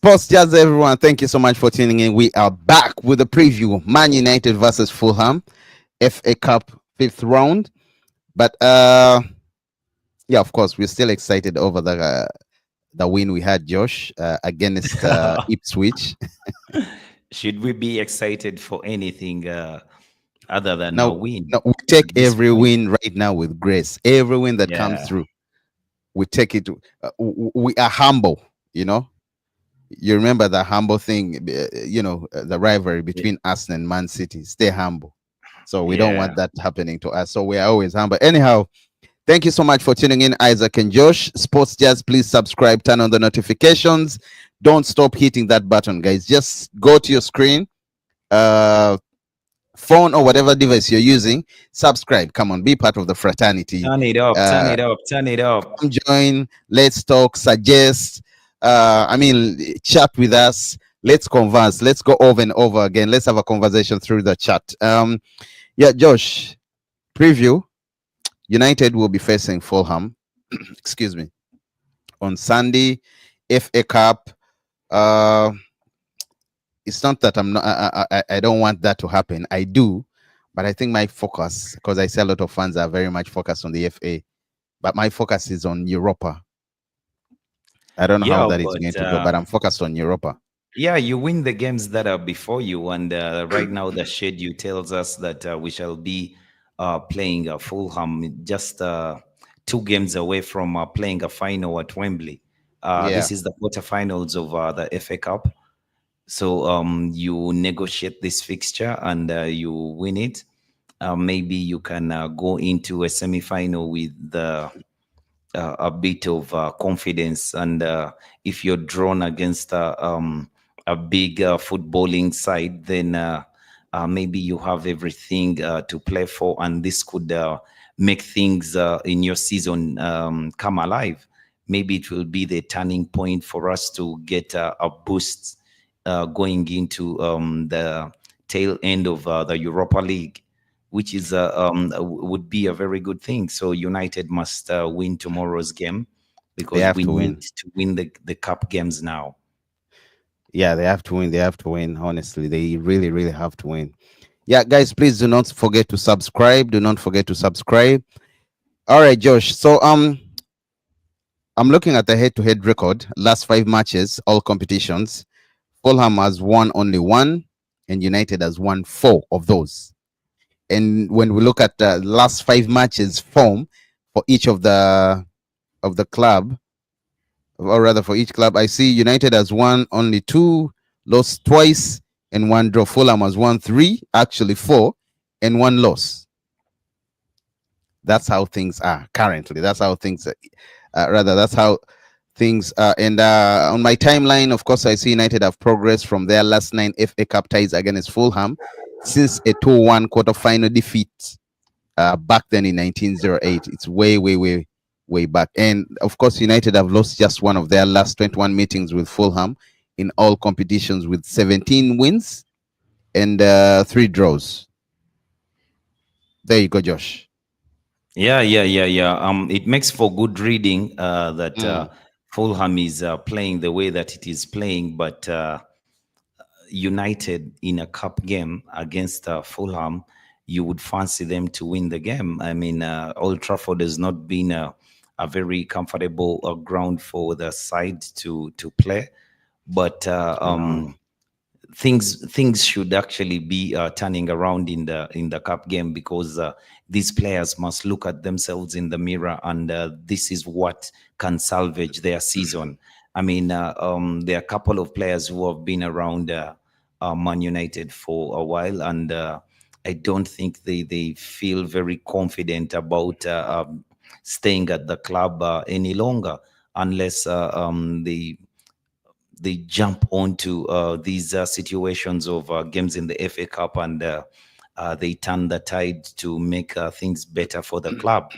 Sports Jazz, everyone. Thank you so much for tuning in. We are back with a preview: Man United versus Fulham, FA Cup fifth round. But yeah, of course, we're still excited over the win we had, Josh, against Ipswich. Should we be excited for anything other than a Now, win now we take at this every point? win right now with grace. Every win that comes Yeah, through, we take it. We are humble. You know, you remember the humble thing. The rivalry y- between Arsenal and Man City. Stay humble. So we don't yeah, want that happening to us. So we are always humble. Anyhow, thank you so much for tuning in, Isaac and Josh. Sports Jazz, please subscribe, turn on the notifications. Don't stop hitting that button, guys. Just go to your screen, uh, phone or whatever device you're using. Subscribe. Come on, be part of the fraternity. turn it up, turn Uh, it up, turn it up. Come join. Let's talk. Suggest. Chat with us. Let's converse. Let's go over and over again. Let's have a conversation through the chat. Yeah, Josh. Preview. United will be facing Fulham. Excuse me, on Sunday, FA Cup. Uh, it's not that I'm not. I don't want that to happen. I do, but I think my focus, because I see a lot of fans are very much focused on the FA, but my focus is on Europa. I don't know how Yeah, that is but going to go, but I'm focused on Europa. yeah, you win the games that are before you, and right now the schedule tells us that we shall be playing Fulham just 2 games away from playing a final at Wembley. Yeah, This is the quarterfinals of the FA Cup. So you negotiate this fixture and you win it. Maybe you can go into a semi-final with a bit of confidence. And if you're drawn against a big footballing side, then maybe you have everything to play for, and this could make things in your season come alive. Maybe it will be the turning point for us to get a boost going into the tail end of the Europa League, which is would be a very good thing. So United must win tomorrow's game they because have we to need win. to win the cup games now. Yeah, they have to win. They have to win. Honestly, they really, really have to win. Yeah, guys, please do not forget to subscribe. Do not forget to subscribe. All right, Josh. So I'm looking at the head-to-head record. Last 5 matches, all competitions. Fulham has won only one, and United has won four of those. And when we look at the last 5 matches form for each of the club, or rather for each club, I see United has won only two, lost twice, and one draw. Fulham has won three, actually four, and one loss. That's how things are currently. That's how things, that's how things are. And on my timeline, of course, I see United have progressed from their last 9 FA Cup ties against Fulham since a 2-1 quarter-final defeat back then in 1908. It's way, way, way, way back. And of course, United have lost just one of their last 21 meetings with Fulham in all competitions with 17 wins and 3 draws. There you go, Josh. Yeah. It makes for good reading that Mm. Fulham is playing the way that it is playing, but United in a cup game against Fulham, you would fancy them to win the game. I mean, Old Trafford has not been a very comfortable ground for the side to play, but No. things should actually be turning around in the cup game because these players must look at themselves in the mirror, and this is what can salvage their season. I mean, there are a couple of players who have been around Man United for a while, and I don't think they feel very confident about staying at the club any longer unless they jump onto these situations of games in the FA Cup, and they turn the tide to make things better for the club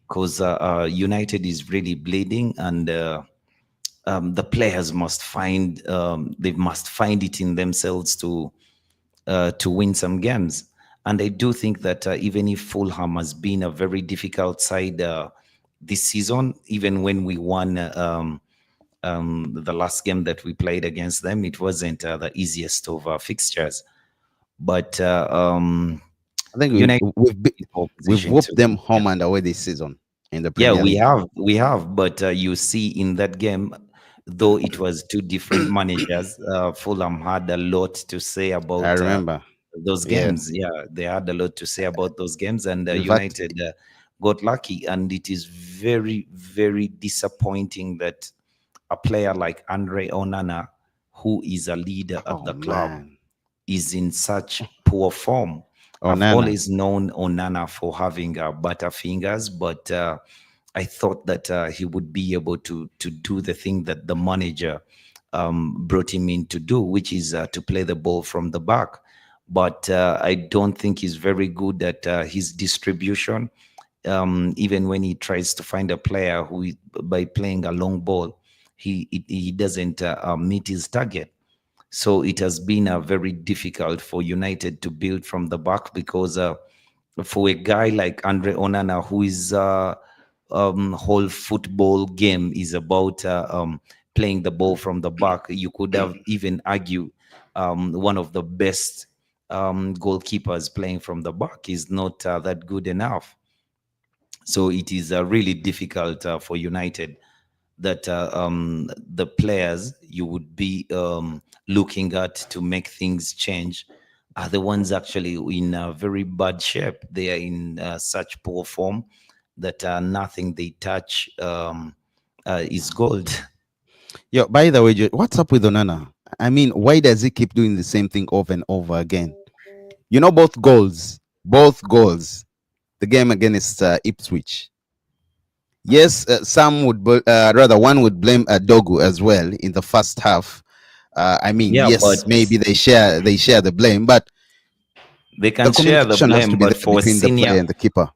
because United is really bleeding, and the players must find they must find it in themselves to win some games. And I do think that even if Fulham has been a very difficult side this season, even when we won. The last game that we played against them, it wasn't the easiest of fixtures. But I think United we've in pole we've position whooped to, them yeah. home and away this season in the Yeah, Premier League. we have, but you see in that game, though it was two different managers, Fulham had a lot to say I about remember. those Yeah. games. Yeah, they had a lot to say about those games, and In fact, United got lucky. And it is very, very disappointing that a player like Andre Onana, who is a leader of oh the club, man, is in such poor form. I've Onana. always known Onana for having butterfingers, but I thought that he would be able to do the thing that the manager brought him in to do, which is to play the ball from the back. But I don't think he's very good at his distribution. Even when he tries to find a player by playing a long ball, he doesn't meet his target. So it has been very difficult for United to build from the back because for a guy like Andre Onana, who is whole football game is about playing the ball from the back, you could have even argue one of the best goalkeepers playing from the back is not that good enough. So it is really difficult for United that the players you would be looking at to make things change are the ones actually in very bad shape. They are in such poor form that nothing they touch is gold. Yo, by the way, what's up with Onana? I mean, why does he keep doing the same thing over and over again? You know, both goals, the game against Ipswich. Yes, some would, rather one would blame Dogu as well in the first half. I mean, Yeah, but yes, maybe they share the blame, but they the can share the communication has to blame. be But there between the player and the keeper.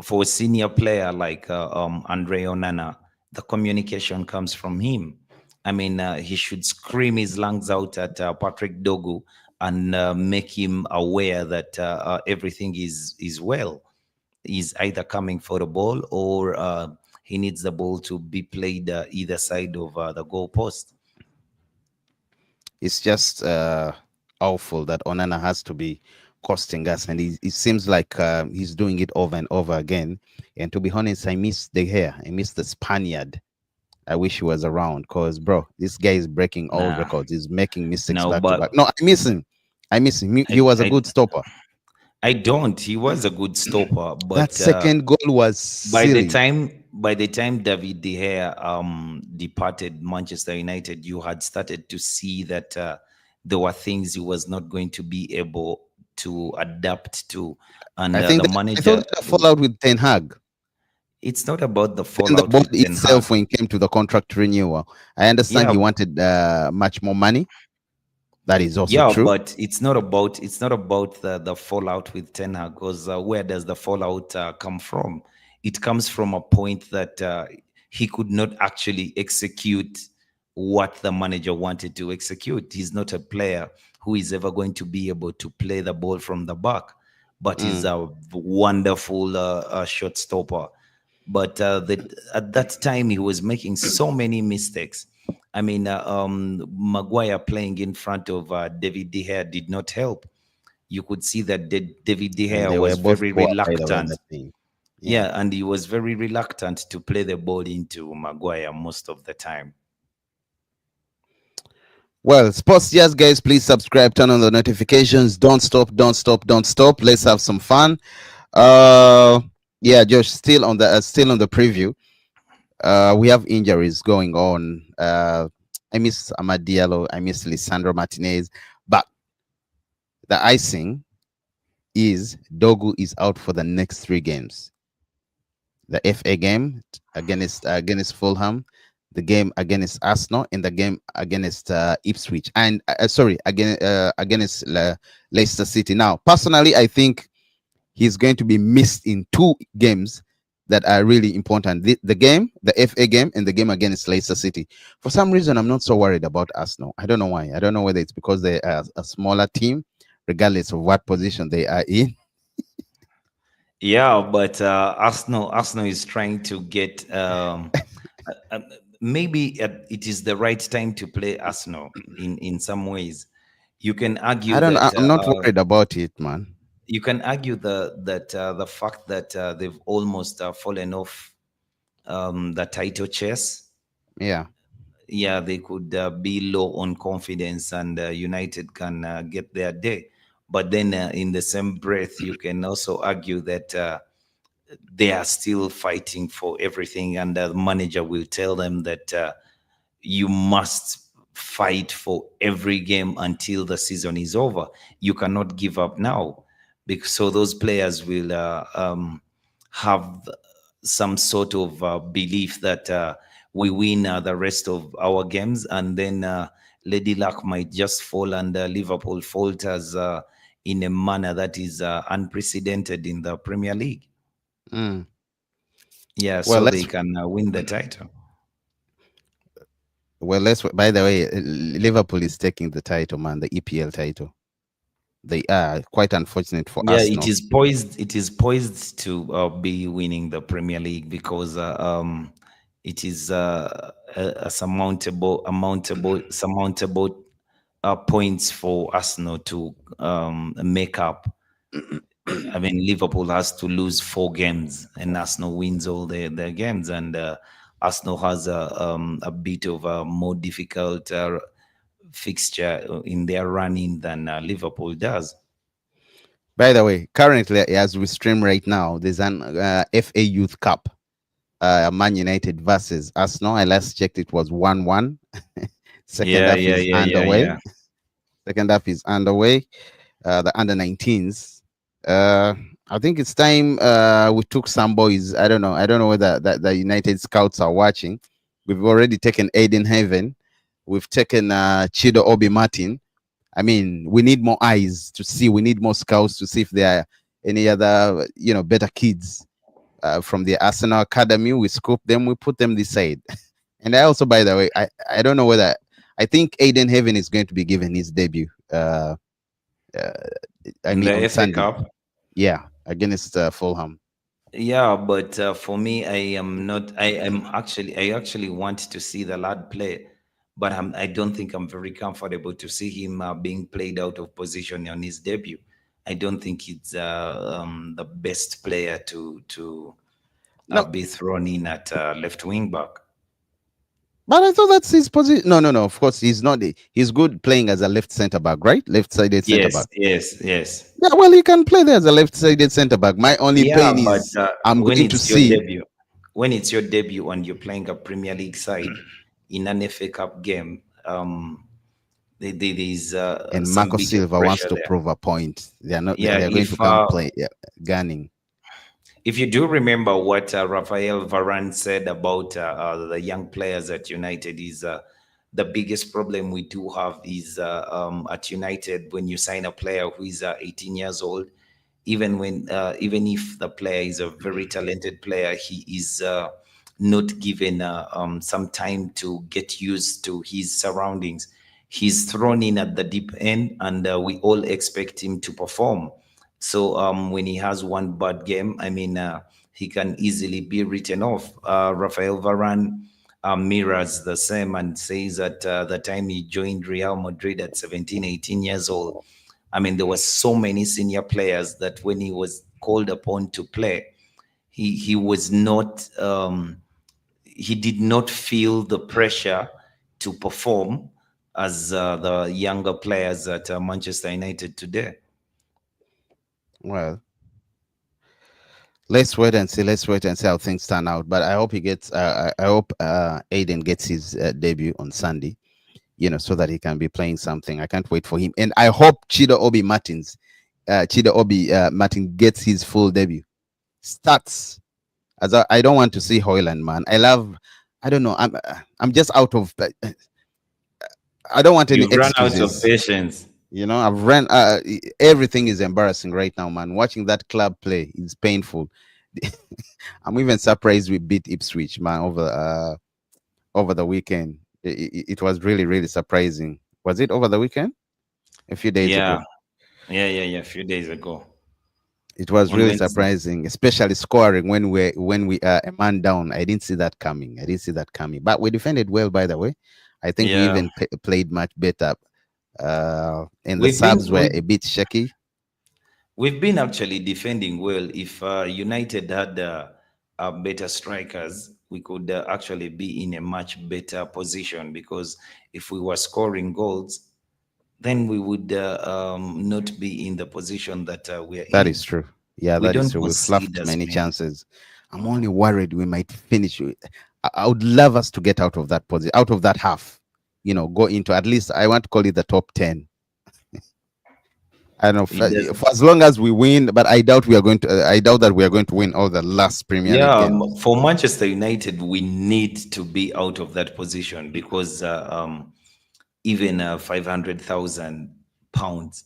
for a senior player like Andre Onana, the communication comes from him. I mean, he should scream his lungs out at Patrick Dogu and make him aware that everything is well. He's either coming for the ball or he needs the ball to be played either side of the goal post. It's just awful that Onana has to be costing us, and it seems like he's doing it over and over again. And to be honest, I miss the hair. I miss the Spaniard. I wish he was around because, bro, this guy is breaking all Nah, records. He's making mistakes no, back to but back. No, I miss him. I miss him. He I, was a I, good stopper. I don't. He was a good stopper, That but second goal was silly. by the time David De Gea departed Manchester United, you had started to see that there were things he was not going to be able to adapt to, and I think the that I thought manager. that fallout with Ten Hag. It's not about the Then the fallout board with Ten Hag. itself, when it came to the contract renewal, I understand Yeah, he wanted much more money. That is also yeah, true. but it's not about the fallout with Ten Hag, because where does the fallout come from? It comes from a point that he could not actually execute what the manager wanted to execute. He's not a player who is ever going to be able to play the ball from the back, but he's Mm. a wonderful shot stopper. But at that time, he was making so many mistakes. I mean, Maguire playing in front of David De Gea did not help. You could see that David De And Gea they were was both very poor, by the way, reluctant. that thing. Yeah. Yeah, and he was very reluctant to play the ball into Maguire most of the time. Well, sports jazz guys, please subscribe, turn on the notifications. Don't stop, don't stop, don't stop. Let's have some fun. Uh, yeah, Josh, still on the preview. We have injuries going on. I miss Amad Diallo. I miss Lisandro Martinez. But the icing is Dogu is out for the next 3 games: the FA game against Fulham, the game against Arsenal, and the game against Ipswich, and sorry, against Leicester City. Now, personally, I think he's going to be missed in 2 games that are really important: the FA game, and the game against Leicester City. For some reason, I'm not so worried about Arsenal. I don't know why. I don't know whether it's because they are a smaller team, regardless of what position they are in. Yeah, but Arsenal is trying to get maybe it is the right time to play Arsenal in some ways. You can argue I don't. that I'm not worried about it, man. you can argue the fact that they've almost fallen off the title chase. Yeah. Yeah, they could be low on confidence, and United can get their day. But then, in the same breath, you can also argue that they are still fighting for everything, and the manager will tell them that you must fight for every game until the season is over. You cannot give up now, because so those players will have some sort of belief that we win the rest of our games, and then Lady Luck might just fall, and Liverpool falters in a manner that is unprecedented in the Premier League. Mm. Yeah, Well, so they let's can win the title. let's. By the way, Liverpool is taking the title, man. The EPL title. They are quite unfortunate for Yeah, it Arsenal. is poised. It is poised to be winning the Premier League, because it is a surmountable points for Arsenal to make up. I mean, Liverpool has to lose 4 games, and Arsenal wins all their games, and Arsenal has a bit of a more difficult fixture in their running than Liverpool does. By the way, currently as we stream right now, there's an FA Youth Cup, Man United versus Arsenal. I last checked, it was 1-1. Second Yeah, half yeah, is yeah, yeah, underway. yeah. Second half is underway. The under 19s. Uh, I think it's time we took some boys. I don't know. I don't know whether the United scouts are watching. We've already taken Aiden Haven. We've taken Chido Obi Martin. I mean, we need more eyes to see. We need more scouts to see if there are any other, better kids from the Arsenal academy. We scope them. We put them this side. And I also, by the way, I don't know whether I think Aiden Haven is going to be given his debut. Uh, I In mean, the on FA Sunday. Cup. Yeah, against Fulham. Yeah, but for me, I am not. I actually want to see the lad play, but I don't think I'm very comfortable to see him being played out of position on his debut. I don't think he's the best player to No, be thrown in at left wing back. but I thought that's his position. No, no, no. Of course, he's not. He's good playing as a left center back, right? Left-sided center Yes, back. yes, yes. Yeah, well, he can play there as a left-sided center back. My only Yeah, pain but is I'm when going to it's your see debut, and you're playing a Premier League side in an FA Cup game, there's and some Marco bit of Silva wants pressure to there. prove a point. They are not. Yeah, They are going to come play. Yeah, gunning. if you do remember what Rafael Varane said about the young players at United, is the biggest problem we do have is at United, when you sign a player who is 18 years old, even if the player is a very talented player, he is not given some time to get used to his surroundings. He's thrown in at the deep end, and we all expect him to perform. So when he has one bad game, I mean, he can easily be written off. Rafael Varane mirrors the same, and says that the time he joined Real Madrid at 17, 18 years old, I mean, there were so many senior players that when he was called upon to play, he was not he did not feel the pressure to perform as the younger players at Manchester United today. Well, let's wait and see. Let's wait and see how things turn out. But I hope he gets. I hope Aiden gets his debut on Sunday. So that he can be playing something. I can't wait for him, and I hope Chido Obi Martin gets his full debut. Starts as I don't want to see Hoyland, man. I love. I don't know. I'm just out of. I don't want any You've run out of excuses. patience. I've ran. Everything is embarrassing right now, man. Watching that club play is painful. I'm even surprised we beat Ipswich, man, over the weekend. It was really, really surprising. Was it over the weekend? A few days Yeah, ago. yeah, yeah, yeah. A few days ago. It was on really Wednesday. surprising, especially scoring when we are a man down. I didn't see that coming. I didn't see that coming. But we defended well, by the way. I think we Yeah, even played much better. And the we've been subs were we a bit shaky. we've been actually defending well. If United had better strikers, we could actually be in a much better position, because if we were scoring goals, then we would not be in the position that we are That is in. true. Yeah, We that is don't true. We concede fluffed as many many. chances. I'm only worried we might finish. I would love us to get out of that position, out of that half. Go into at least I want to call it the top 10. I don't know It does. for as long as we win, but I doubt we are going to. I doubt that we are going to win all the last Premier League Yeah, games. for Manchester United, we need to be out of that position, because even 500,000 pounds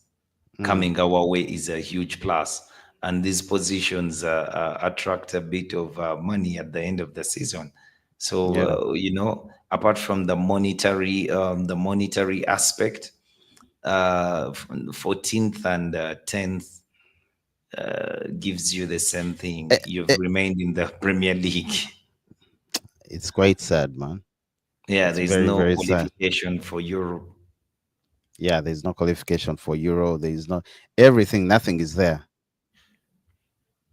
Mm, coming our way is a huge plus, and these positions attract a bit of money at the end of the season. So yeah. apart from the monetary aspect, 14th and 10th gives you the same thing. Eh, You've eh, remained in the Premier League. it's quite sad, man. Yeah, It's there's very, no very sad. qualification for Europe. Yeah, there's no qualification for Euro. There is no everything. Nothing is there.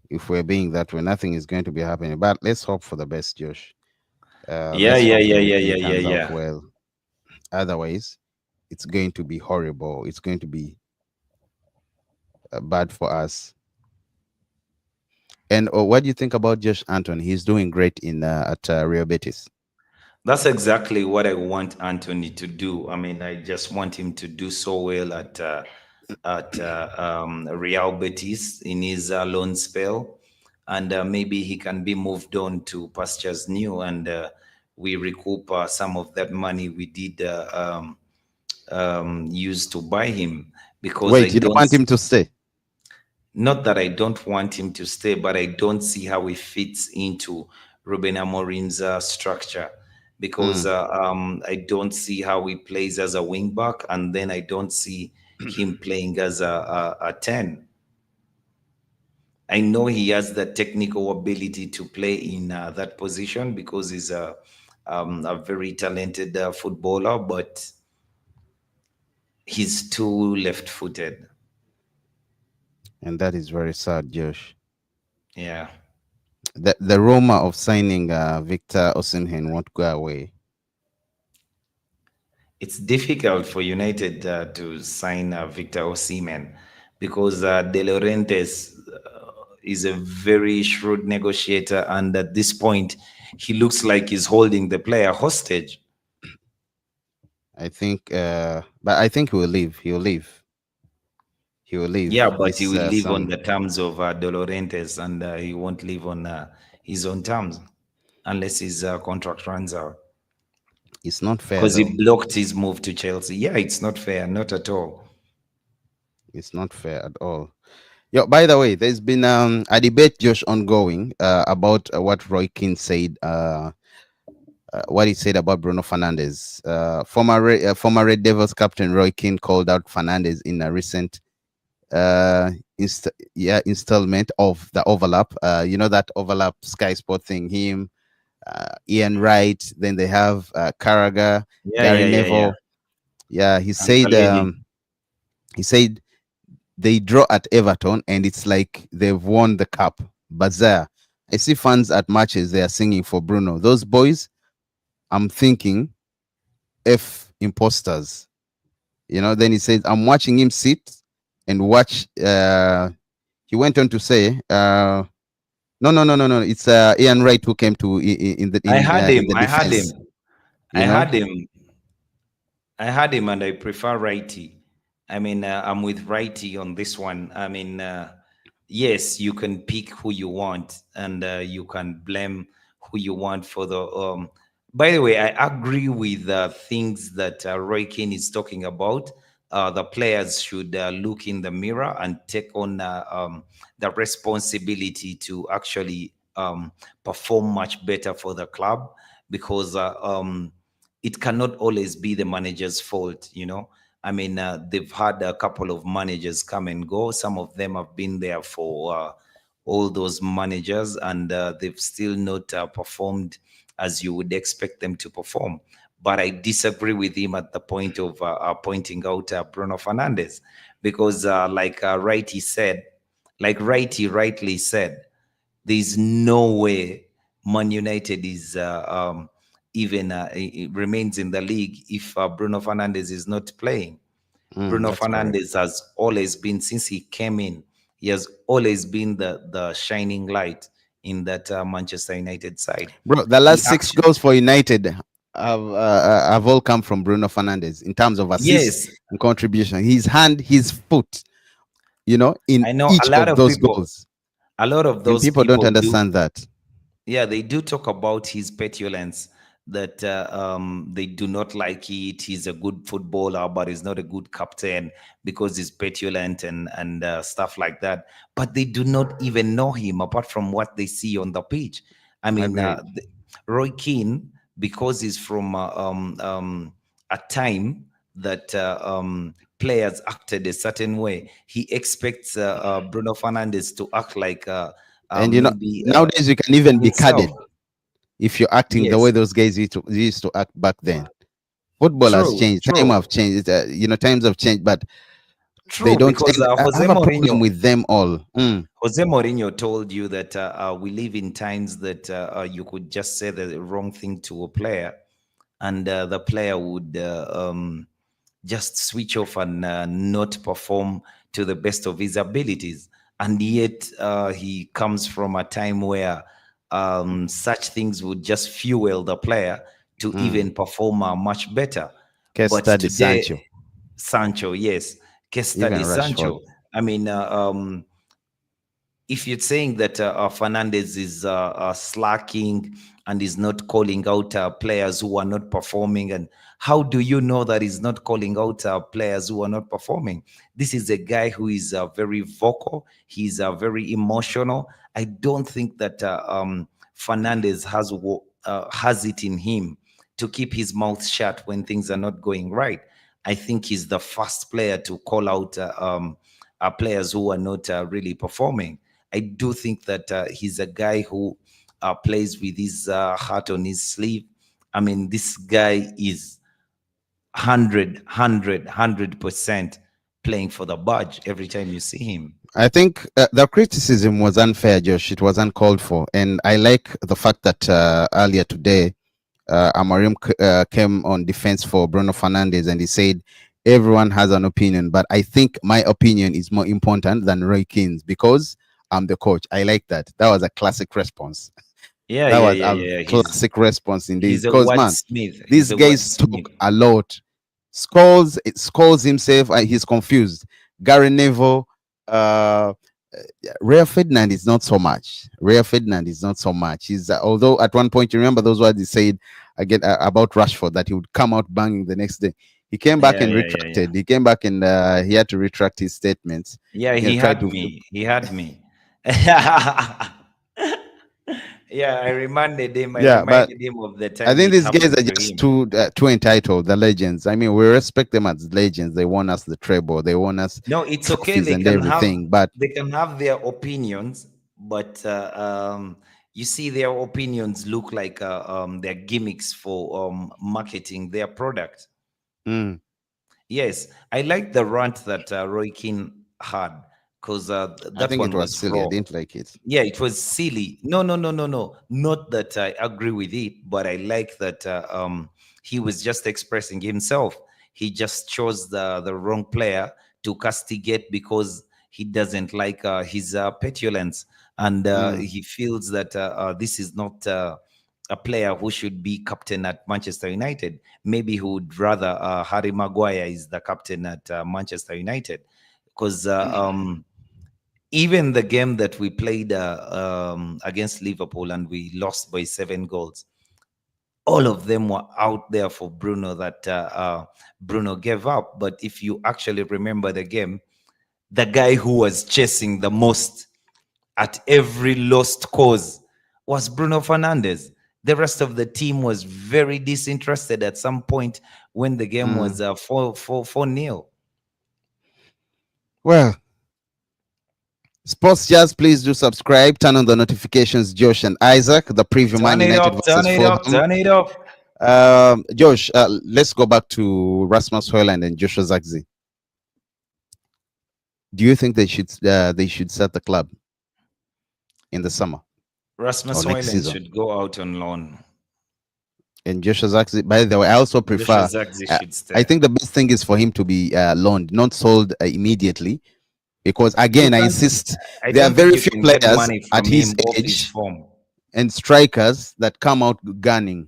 If we're being that way, nothing is going to be happening. But let's hope for the best, Josh. Yeah, Let's yeah, hope yeah, yeah, everything yeah, yeah, turns out yeah. well. Otherwise, it's going to be horrible. It's going to be bad for us. And what do you think about Josh Anton? He's doing great in at Real Betis. That's exactly what I want Anthony to do. I mean, I just want him to do so well at Real Betis in his loan spell, and maybe he can be moved on to pastures new, and we recoup some of that money we did use to buy him, because I Wait, you don't don't. want him to stay? Not that I don't want him to stay, but I don't see how he fits into Ruben Amorim's structure, because Mm. I don't see how he plays as a wing back, and then I don't see him playing as a 10. I know he has the technical ability to play in that position, because he's a very talented footballer, but he's too left footed. And that is very sad, Josh. Yeah. The rumor of signing Victor Osimhen won't go away. It's difficult for United to sign Victor Osimhen, because De Laurentiis is a very shrewd negotiator, and at this point, he looks like he's holding the player hostage. I think, but I think he will leave. He will leave. He will Yeah, leave but he this will live on summer. the terms of De Laurentiis, and he won't live on his own terms unless his contract runs out. It's not fair, Because he though. blocked his move to Chelsea. Yeah, it's not fair, not at all. It's not fair at all. Yeah. By the way, there's been a debate, Josh, ongoing about what Roy Keane said. What he said about Bruno Fernandes. Former Red Devils captain Roy Keane called out Fernandes in a recent installment of the overlap. That overlap Sky Sport thing. Him, Ian Wright. Then they have Carragher, Yeah, Gary yeah, yeah, yeah. Neville. Yeah, And Kalini. he said they draw at Everton and it's like they've won the cup. But there, I see fans at matches they are singing for Bruno. Those boys, I'm thinking, F imposters. Then he says, I'm watching him sit and watch. He went on to say, no, no, no, no, no. It's Ian Wright who came to I had him. in the I had him. defense. I You know, had him. I had him, and I prefer righty. I mean, I'm with righty on this one. I mean, yes, you can pick who you want, and you can blame who you want for the. By the way, I agree with things that Roy Keane is talking about. The players should look in the mirror and take on the responsibility to actually perform much better for the club, because it cannot always be the manager's fault. I mean, they've had a couple of managers come and go. Some of them have been there for all those managers, and they've still not performed as you would expect them to perform. But I disagree with him at the point of pointing out Bruno Fernandes, because Righty rightly said, there's no way Man United is even it remains in the league if Bruno Fernandes is not playing. Bruno That's correct. Fernandes has always been, since he came in, he has always been the shining light in that Manchester United side. Bro, the He last six actually, goals for United have all come from Bruno Fernandes in terms of assists yes, and contribution. His hand, his foot, in I know each of those goals. a lot of And those people don't people do. understand that. Yeah, they do talk about his petulance, that they do not like it. He's a good footballer, but he's not a good captain because he's petulant and stuff like that. But they do not even know him apart from what they see on the pitch. I mean, Agreed. Roy Keane, because he's from a time that players acted a certain way, he expects Bruno Fernandes to act like And maybe nowadays you can even be himself. carded if you're acting the way Yes, those guys used to act back then. Football has true, changed. Time true, have changed. Times have changed, but they true. don't. Because And I have a problem with them all. Jose Mourinho told you that we live in times that you could just say the wrong thing to a player, and the player would just switch off and not perform to the best of his abilities. And yet, he comes from a time where such things would just fuel the player to Mm. even perform much better. Case But study today, Sancho, Sancho, yes, case even study Rashford. Sancho. I mean, if you're saying that Fernandez is slacking and is not calling out players who are not performing, and how do you know that he's not calling out players who are not performing? This is a guy who is very vocal. He's very emotional. I don't think that Fernandez has it in him to keep his mouth shut when things are not going right. I think he's the first player to call out players who are not really performing. I do think that he's a guy who plays with his heart on his sleeve. I mean, this guy is 100% playing for the badge every time you see him. I think the criticism was unfair, Josh. It was uncalled for, and I like the fact that earlier today, Amarim came on defense for Bruno Fernandes, and he said everyone has an opinion, but I think my opinion is more important than Roy Keane's because I'm the coach. I like that. That was a classic response. Yeah, That yeah, was yeah, a yeah. classic response indeed. He's a Because man, wordsmith. He's these a guys wordsmith. talk a lot. Skulls himself. He's confused. Gary Neville. Rio Ferdinand is not so much. Rio Ferdinand is not so much. He's although at one point you remember those words he said again about Rashford that he would come out banging the next day. He came back Yeah, and yeah, yeah, yeah. retracted. He came back and he had to retract his statements. Yeah, You know, he tried had to me. He had me. Yeah, I reminded him. I yeah, but reminded him of the I time think it these guys happened are to just him. too entitled. The legends. I mean, we respect them as legends. They won us the treble. They won us No, it's okay. trophies and everything. But They can have their opinions, but you see, their opinions look like their gimmicks for marketing their product. mm, Yes, I like the rant that Roy Keane had, because I that think it one was was silly. I raw. didn't like it. Yeah, it was silly. No, no, no, no, no. Not that I agree with it, but I like that he was just expressing himself. He just chose the wrong player to castigate because he doesn't like his petulance, and Mm. he feels that this is not a player who should be captain at Manchester United. Maybe he would rather Harry Maguire is the captain at Manchester United, because even the game that we played against Liverpool and we lost by 7 goals, all of them were out there for Bruno, that Bruno gave up. But if you actually remember the game, the guy who was chasing the most at every lost cause was Bruno Fernandes. The rest of the team was very disinterested at some point when the game Mm. was 4-4 4-0. Well, Sports Jazz, please do subscribe. Turn on the notifications. Josh and Isaac, the preview Man Turn it United up, turn versus it up, Fulham. turn it up. Josh, let's go back to Rasmus Højlund and Joshua Zagzi. Do you think they should set the club in the summer or Rasmus next Højlund season? should go out on loan. And Joshua Zagzi, by the way, I also Joshua prefer. Zagzi Uh, should I stay. think the best thing is for him to be loaned, not sold immediately. Because You again, I can't. insist, I there are don't think very you few can get players money at from his him off his age form. and strikers that come out gunning.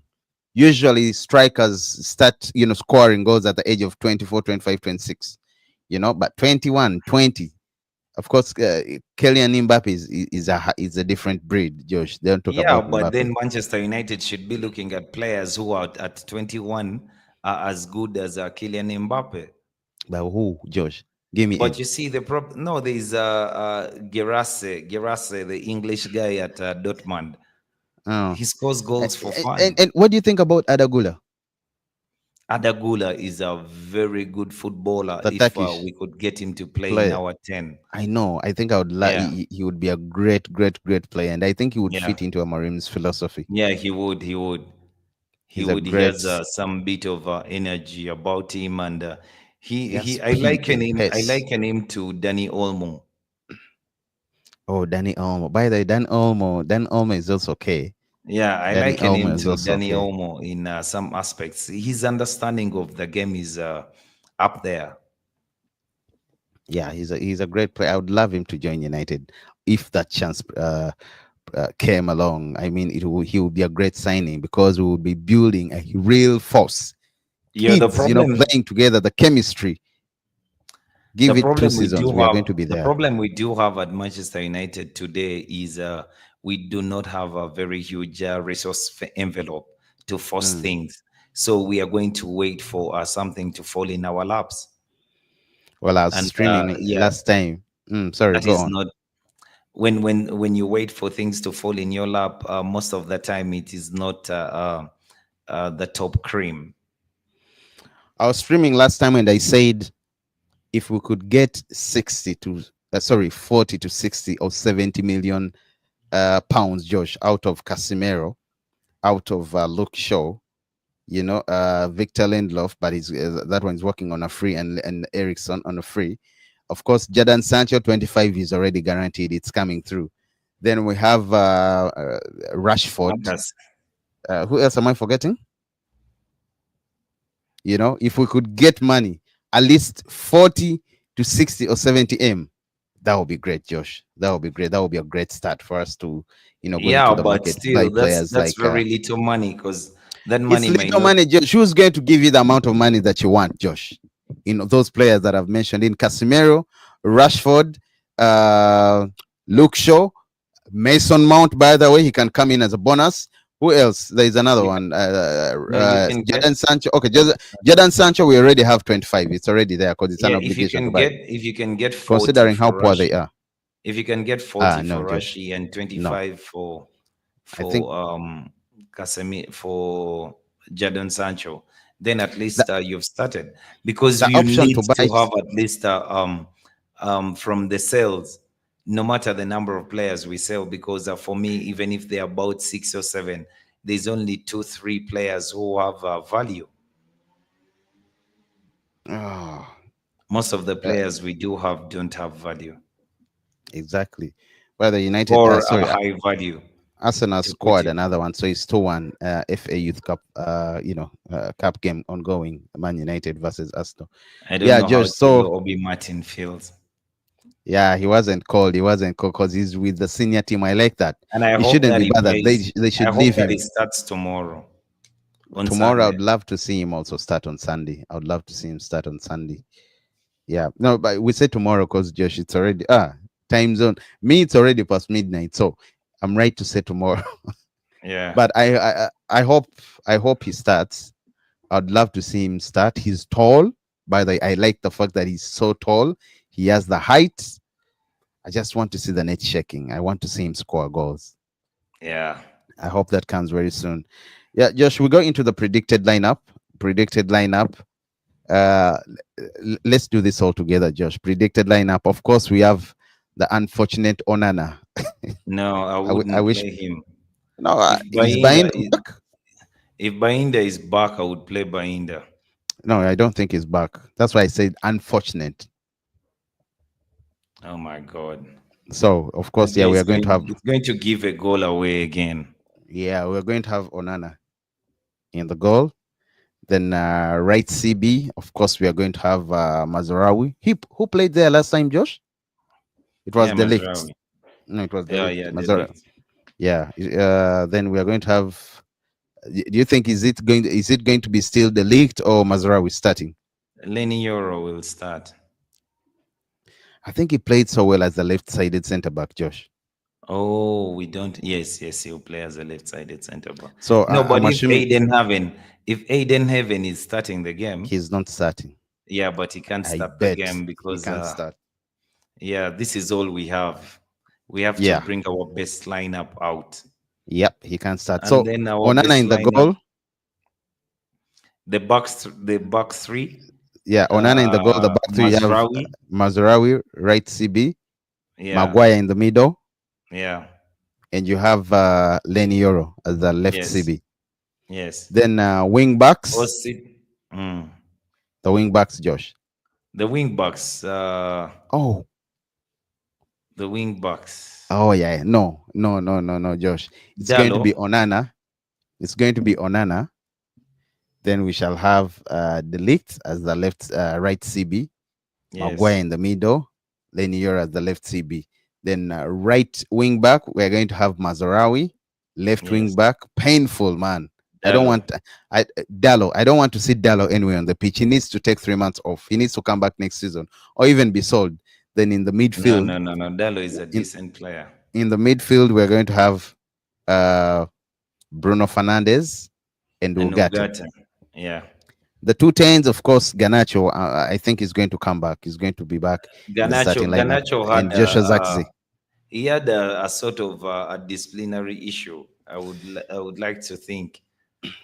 Usually strikers start, scoring goals at the age of 24, 25, 26. But 21, 20. Of course, Kylian Mbappe is a different breed, Josh. They don't talk Yeah, about but Mbappe. then Manchester United should be looking at players who are at 21 are as good as Kylian Mbappe. But who, Josh? Give me But him. you see, the problem, no, there's Gerase, the English guy at Dortmund. Oh. He scores goals for fun. And what do you think about Adagula, Adagula is a very good footballer the if Turkish we could get him to play in player? our 10. I know. I think I would. Yeah, He would be a great, great, great player, and I think he would yeah, fit into Amorim's philosophy. yeah, he would. He would. He He's a would. He has great. some bit of energy about him, and He has I speed liken and him. I pace. liken him to Danny Olmo. Oh, Danny Olmo. By the way, Dan Olmo is also okay. Yeah, I Danny liken Olmo him is to also Danny okay. Olmo in some aspects. His understanding of the game is up there. Yeah, he's a great player. I would love him to join United if that chance came along. I mean, he would be a great signing because we would be building a real force. Yeah, Kids, playing together, the chemistry. the Give it two problem we seasons, do we are have, going to be the there. problem we do have at Manchester United today is we do not have a very huge resource envelope to force Mm. things. So we are going to wait for something to fall in our laps. Well, I was And streaming yeah, last time. Sorry, that go is on. not when you wait for things to fall in your lap. Most of the time, it is not the top cream. I was streaming last time and I said if we could get 40 to 60 or 70 million pounds, Josh, out of Casemiro, out of Luke Shaw, Victor Lindelof, but that one's working on a free, and Ericsson on a free. Of course, Jadon Sancho, 25 is already guaranteed. It's coming through. Then we have Rashford. Marcus. Who else am I forgetting? If we could get money, at least 40 to 60 or 70 M, that would be great, Josh. That would be great. That would be a great start for us to, go Yeah, into the but market, buy still, players that's like very little money because that it's money may little not. money, Josh. Who's going to give you the amount of money that you want, Josh? Those players that I've mentioned in Casemiro, Rashford, uh, Luke Shaw, Mason Mount, by the way, he can come in as a bonus. Who else? There is another You one. no, you can get. Jadon Sancho. Okay, just Jadon Sancho. We already have 25. It's already there because it's an Yeah, obligation to buy, if you can get 40 considering how for poor Rush, they are. if you can get 40 No, for Josh. Rashi and No, 25 I think for for Jadon Sancho, then at the, least you've started because the you option need to buy. to have at least from the sales, no matter the number of players we sell, because for me, even if they're about 6 or 7, there's only 2 3 players who have value. Oh, Most of the uh, players we do have don't have value exactly. Well, the United. or a Sorry, high value Arsenal to put scored it. another one, so it's 2-1. FA Youth Cup, cup game ongoing. Man United versus Arsenal. I don't Yeah, know how Josh. So Obi Martin feels. yeah, he wasn't called. He wasn't called because he's with the senior team. I like that. And I He hope shouldn't that be he bothered. They plays. they I should hope leave that he him starts tomorrow on tomorrow. I Sunday. would love to see him also start on Sunday. I would love to see him start on Sunday. Yeah, no, but we say tomorrow because Josh, it's already time zone. Me, it's already past midnight, so I'm right to say tomorrow. Yeah. But I hope he starts. I'd love to see him start. He's tall. By the way, I like the fact that he's so tall. He has the height. I just want to see the net shaking. I want to see him score goals. Yeah. I hope that comes very soon. Yeah, Josh, we go into the predicted lineup. Predicted lineup. Let's do this all together, Josh. Predicted lineup. Of course, we have the unfortunate Onana. No, I I wouldn't wish. play him. No, If is Bain Bainda is back? if Bainda is back, I would play Bainda. No, I don't think he's back. That's why I said unfortunate. Oh my God. So, of That course, guy yeah, we is are going to have. going to give a goal away again. Yeah, we're going to have Onana in the goal. Then right CB, of course, we are going to have Mazarawi. Who played there last time, Josh? It was Yeah, the lift. Mazraoui. No, it was the Yeah, lift. yeah, the Mazara. lift. Yeah. Then we are going to have. Do you think is it going to be still the lift or Mazarawi starting? Lenny Euro will start. I think he played so well as the left-sided centre back, Josh. Oh, we don't. Yes, yes, he'll play as a left-sided centre back. So No, but I'm assuming If Aiden Heaven is starting the game, he's not starting. yeah, but he can't I start the bet game he because, can't start. yeah, this is all we have. We have to Yeah. bring our best lineup out, Yep, he can't start. and So then our Onana best in the lineup, goal. the box three, Yeah, Onana in the goal. The back three you have Mazraoui, Mazarawi, right CB, yeah, Maguire in the middle, yeah, and you have Lenny Yoro as the left yes, CB. yes. Then wing backs, Osit, mm. the wing backs, Josh. The wing backs, Oh, the wing backs, oh yeah, no, no, no, no, no, Josh. It's going to Dallo, be Onana. It's going to be Onana. Then we shall have Delict as the left, right CB, Maguire yes, in the middle, Lenny Yoro as the left CB. Then right wing back, we're going to have Mazarawi. Left wing yes, back, painful man. I don't Dallo. want I Dallo. I don't want to see Dallo anywhere on the pitch. He needs to take 3 months off. He needs to come back next season or even be sold. Then in the No, midfield, no, no, no. Dallo is a in decent player. in the midfield, we're going to have uh, Bruno Fernandes and And Ugarte. Ugata, yeah. The two tens, of course, Ganacho. I think is going to come back. He's going to be back in the starting lineup, Ganacho and had Joshua Zaxi. he had a sort of a disciplinary issue. I would like to think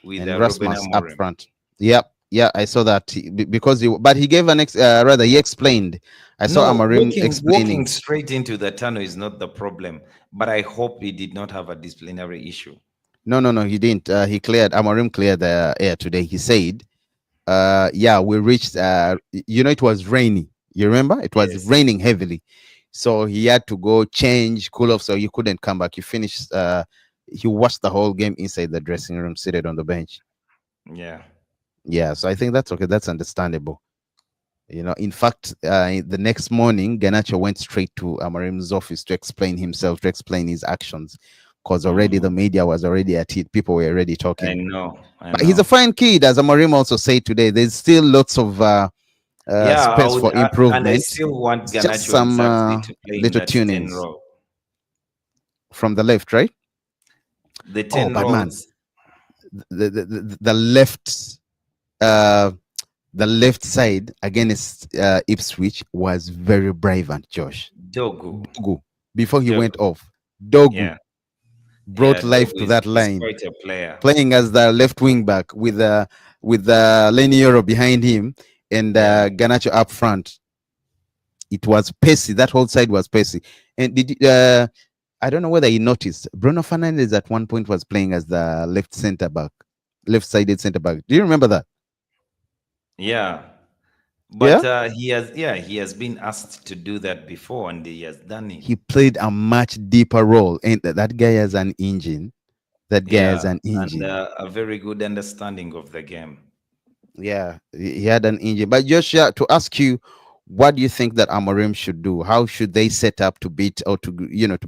with And Ruben Rasmus up Amorim. front. Yep, yeah, I saw that because but he gave rather he explained. I saw No, Amarim walking explaining. straight into the tunnel is not the problem, but I hope he did not have a disciplinary issue. No, no, no, he didn't. He cleared. Amarim cleared the air today. He said, yeah, we reached. It was rainy. You remember? It was Yes, raining heavily, so he had to go change, cool off. So he couldn't come back. He finished. He watched the whole game inside the dressing room, seated on the bench. yeah. Yeah, so I think that's okay. That's understandable. In fact, the next morning, Ganacho went straight to Amarim's office to explain himself, to explain his actions, because already the Mm, media was already at it. People were already talking. I But he's a know. fine kid, as Amarim also said today. There's still lots of Yeah, space for and I improvement. still want It's just Ganacho and some Zaxi to play in little that 10 tunings role. from the left, right? The Oh, 10 but man, roles, the left. Uh, the left side against Ipswich was very brilliant, Josh. Dogu. Dogu, before he went Dogu. off, Dogu Yeah, brought yeah, life Dogu to that is line, quite a player. playing as the left wing back with Lenny Euro behind him and Yeah, Ganacho up front. It was pacey. That whole side was pacey. And I don't know whether you noticed Bruno Fernandes at one point was playing as the left center back, left-sided center back. Do you remember that? yeah. But Yeah, he has been asked to do that before and he has done it. he played a much deeper role, and that guy has an engine. That guy has Yeah, an and engine. a very good understanding of the game. Yeah, he had an engine. But Joshua, to ask you, what do you think that Amorim should do? How should they set up to beat or to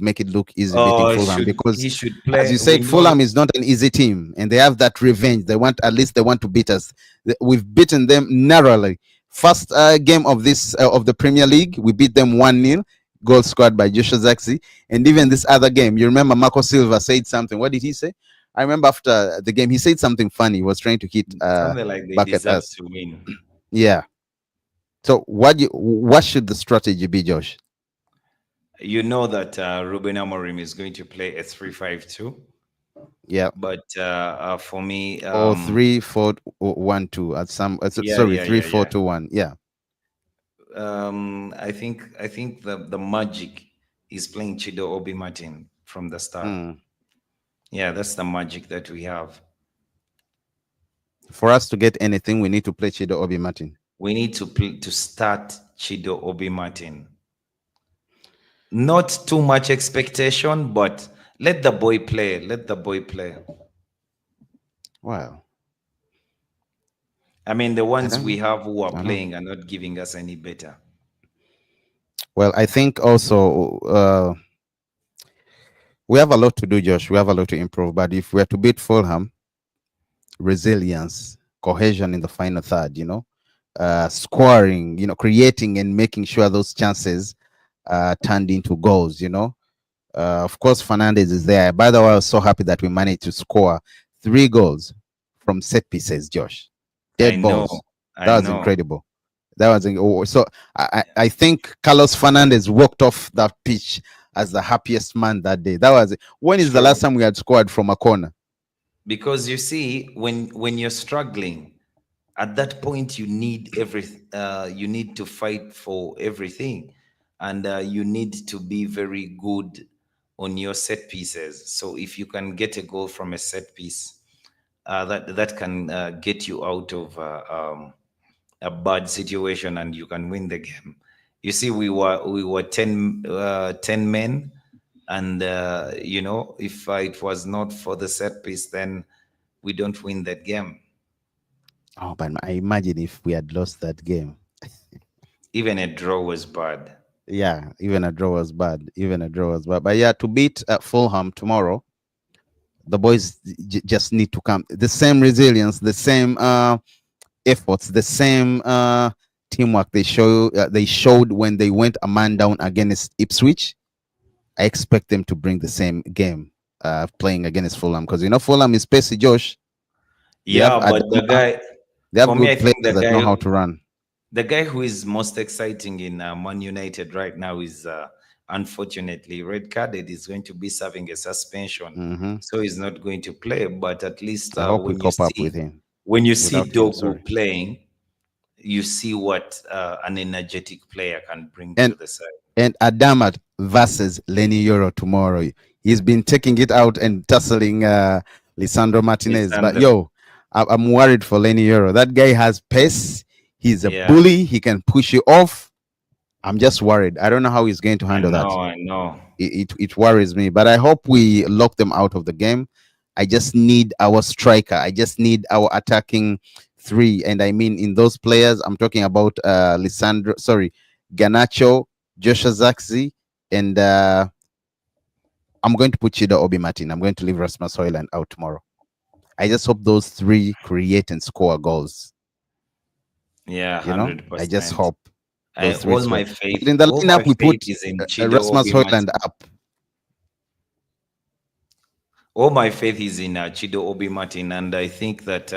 make it look easy beating Fulham? Because, He should as play. you We said, know, Fulham is not an easy team, and they have that revenge. They want at least they want to beat us. We've beaten them narrowly. First game of this of the Premier League, we beat them 1-0. Goal scored by Joshua Zaxi. And even this other game, you remember Marco Silva said something. What did he say? I remember after the game, he said something funny. He was trying to hit something like they back at deserve us. to win. Yeah. So what should the strategy be, Josh? You know that Ruben Amorim is going to play a 3-5-2. Yeah. But for me, Or 3-4-1-2 at some. yeah, Sorry, yeah, three yeah, four yeah. two one. Yeah. I think the magic is playing Chido Obi Martin from the start. Mm. Yeah, that's the magic that we have. For us to get anything, we need to play Chido Obi Martin. We need to start Chido Obi Martin. Not too much expectation, but let the boy play. Let the boy play. Wow. I mean, the I ones we don't. have who are I don't. playing are not giving us any better. Well, I think also we have a lot to do, Josh. We have a lot to improve. But if we're to beat Fulham, resilience, cohesion in the final third, scoring, creating and making sure those chances turned into goals, of course, Fernandez is there. By the way, I was so happy that we managed to score 3 goals from set pieces, Josh. I Dead know, balls. I That was know. incredible. So. I think Carlos Fernandez walked off that pitch as the happiest man that day. That was it. When is the True. last time we had scored from a corner? Because you see, when you're struggling, at that point you need to fight for everything, and you need to be very good on your set pieces. So if you can get a goal from a set piece, that can get you out of a bad situation, and you can win the game. You see, we were 10 men, and if it was not for the set piece, then we don't win that game. Oh, but I imagine if we had lost that game. Even a draw was bad. Yeah, even a draw was bad. Even a draw was bad. But yeah, to beat Fulham tomorrow, the boys just need to come. The same resilience, the same efforts, the same teamwork they showed when they went a man down against Ipswich. I expect them to bring the same game playing against Fulham, because Fulham is pacey, Josh. They have Yeah, but the Adama, guy, they have for me, I good players think that know how to run. the guy who is most exciting in Man United right now is, unfortunately, red carded. Is going to be serving a suspension, Hmm. so he's not going to play. But at least I hope we cop up with him. when you see Without him, Dogu sorry. playing, you see what an energetic player can bring to And the side. Adamat versus Lenny Euro tomorrow. He's been taking it out and tussling Lisandro Martinez. But Lisandro, yo, I'm worried for Lenny Euro. That guy has pace. He's a yeah, bully. He can push you off. I'm just worried. I don't know how he's going to I handle that. know, I know. It worries me. But I hope we lock them out of the game. I just need our striker. I just need our attacking three. And I mean, in those players, I'm talking about Ganacho, Joshua Zaxi, and I'm going to put Chido Obi Martin. I'm going to leave Rasmus Hoyland out tomorrow. I just hope those three create and score goals. Yeah, I just 100%. hope those three score. But in the All my lineup, we faith put is in Chido Rasmus Obi Hoyland Martin. up. All my faith is in Chido Obi Martin, and I think that